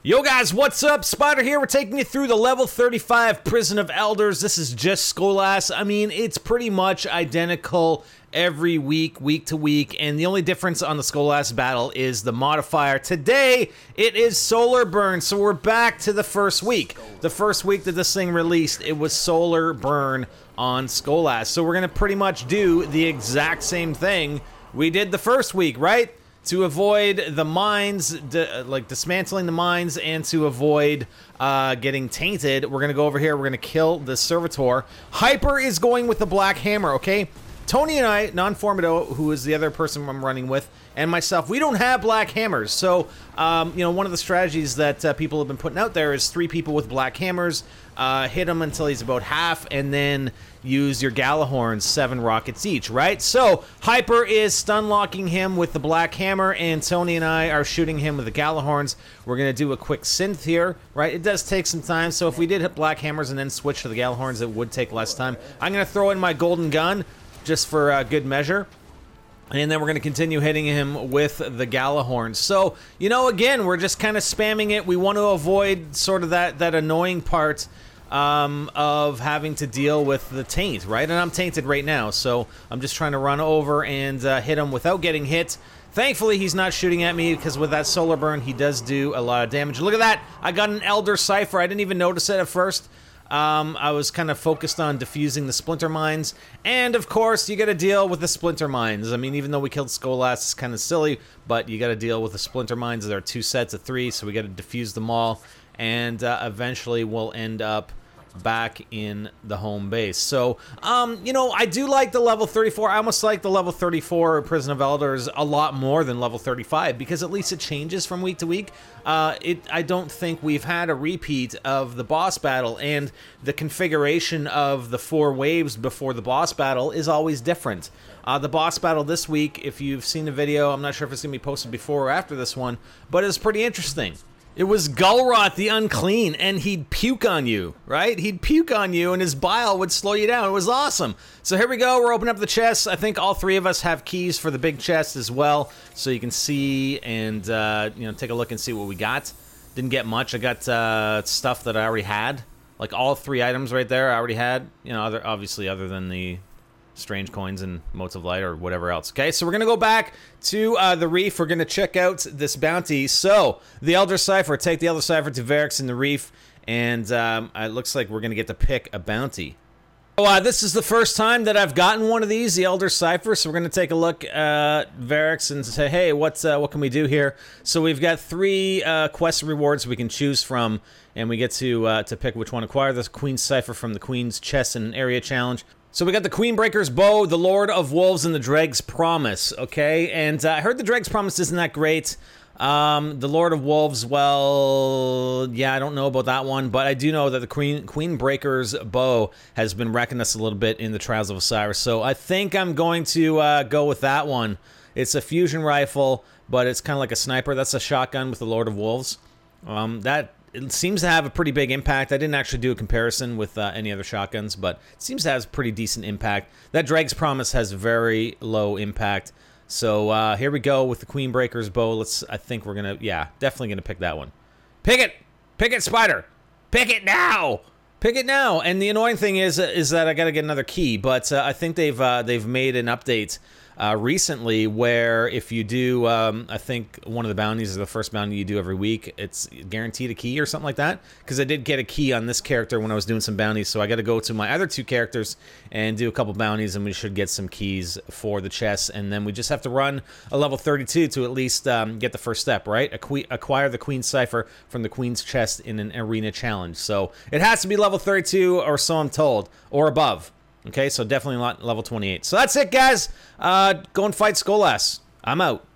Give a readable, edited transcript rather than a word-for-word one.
Yo guys, what's up? Spider here. We're taking you through the level 35 Prison of Elders. This is just Skolas. I mean, it's pretty much identical every week, week to week, and the only difference on the Skolas battle is the modifier. Today, it is Solar Burn, so we're back to the first week. The first week that this thing released, it was Solar Burn on Skolas. So we're going to pretty much do the exact same thing we did the first week, right? To avoid the mines, like dismantling the mines, and to avoid getting tainted, we're going to go over here, we're going to kill the Servitor. Hyper is going with the Black Hammer, okay? Tony and I, Non-Formido, who is the other person I'm running with, and myself, we don't have Black Hammers. So, you know, one of the strategies that people have been putting out there is 3 people with Black Hammers, hit him until he's about half, and then use your Galahorns, 7 rockets each, right? So, Hyper is stun-locking him with the Black Hammer, and Tony and I are shooting him with the Galahorns. We're going to do a quick synth here, right? It does take some time, so if we did hit Black Hammers and then switch to the Galahorns, it would take less time. I'm going to throw in my Golden Gun, just for good measure. And then we're going to continue hitting him with the Galahorns. So, you know, again, we're just kind of spamming it. We want to avoid sort of that annoying part of having to deal with the taint, right? And I'm tainted right now, so I'm just trying to run over and hit him without getting hit. Thankfully, he's not shooting at me, because with that Solar Burn, he does do a lot of damage. Look at that! I got an Elder Cypher. I didn't even notice it at first. I was kind of focused on defusing the Splinter Mines, and of course, you got to deal with the Splinter Mines. I mean, even though we killed Skolas, it's kind of silly, but you got to deal with the Splinter Mines. There are 2 sets of 3, so we got to defuse them all, and eventually we'll end up back in the home base. So, you know, I do like the level 34. I almost like the level 34 Prison of Elders a lot more than level 35, because at least it changes from week to week. I don't think we've had a repeat of the boss battle, and the configuration of the 4 waves before the boss battle is always different. The boss battle this week, if you've seen the video, I'm not sure if it's going to be posted before or after this one, but it's pretty interesting. It was Gulrot the Unclean, and he'd puke on you, right? He'd puke on you, and his bile would slow you down. It was awesome. So here we go. We're opening up the chests. I think all 3 of us have keys for the big chest as well, so you can see and, you know, take a look and see what we got. Didn't get much. I got stuff that I already had. Like, all 3 items right there I already had. You know, obviously other than the strange coins and motes of light or whatever else. Okay, so we're gonna go back to the reef. We're gonna check out this bounty. So the Elder Cypher, take the Elder Cypher to Varix in the reef, and it looks like we're gonna get to pick a bounty. So this is the first time that I've gotten one of these, the Elder Cypher. So we're gonna take a look at Varix and say, hey, what can we do here? So we've got 3 quest rewards we can choose from, and we get to pick which one. Acquire the Queen's Cypher from the Queen's Chest in an area challenge. So we got the Queenbreaker's Bow, the Lord of Wolves, and the Dreg's Promise, okay? And I heard the Dreg's Promise isn't that great. The Lord of Wolves, well, yeah, I don't know about that one, but I do know that the Queenbreaker's Bow has been wrecking us a little bit in the Trials of Osiris, so I think I'm going to go with that one. It's a fusion rifle, but it's kind of like a sniper. That's a shotgun with the Lord of Wolves. It seems to have a pretty big impact. I didn't actually do a comparison with any other shotguns, but it seems to have a pretty decent impact. That Dreg's Promise has very low impact. So here we go with the Queenbreaker's Bow. I think we're going to, yeah, definitely going to pick that one. Pick it! Pick it, Spider! Pick it now! Pick it now! And the annoying thing is that I got to get another key, but I think they've made an update recently where if you do, I think one of the bounties is the first bounty you do every week, it's guaranteed a key or something like that, because I did get a key on this character when I was doing some bounties, so I got to go to my other 2 characters and do a couple bounties, and we should get some keys for the chests, and then we just have to run a level 32 to at least get the first step, right? Acquire the Queen's Cypher from the Queen's Chest in an arena challenge. So it has to be level 32, or so I'm told, or above. Okay, so definitely not level 28. So that's it, guys. Go and fight Skolas. I'm out.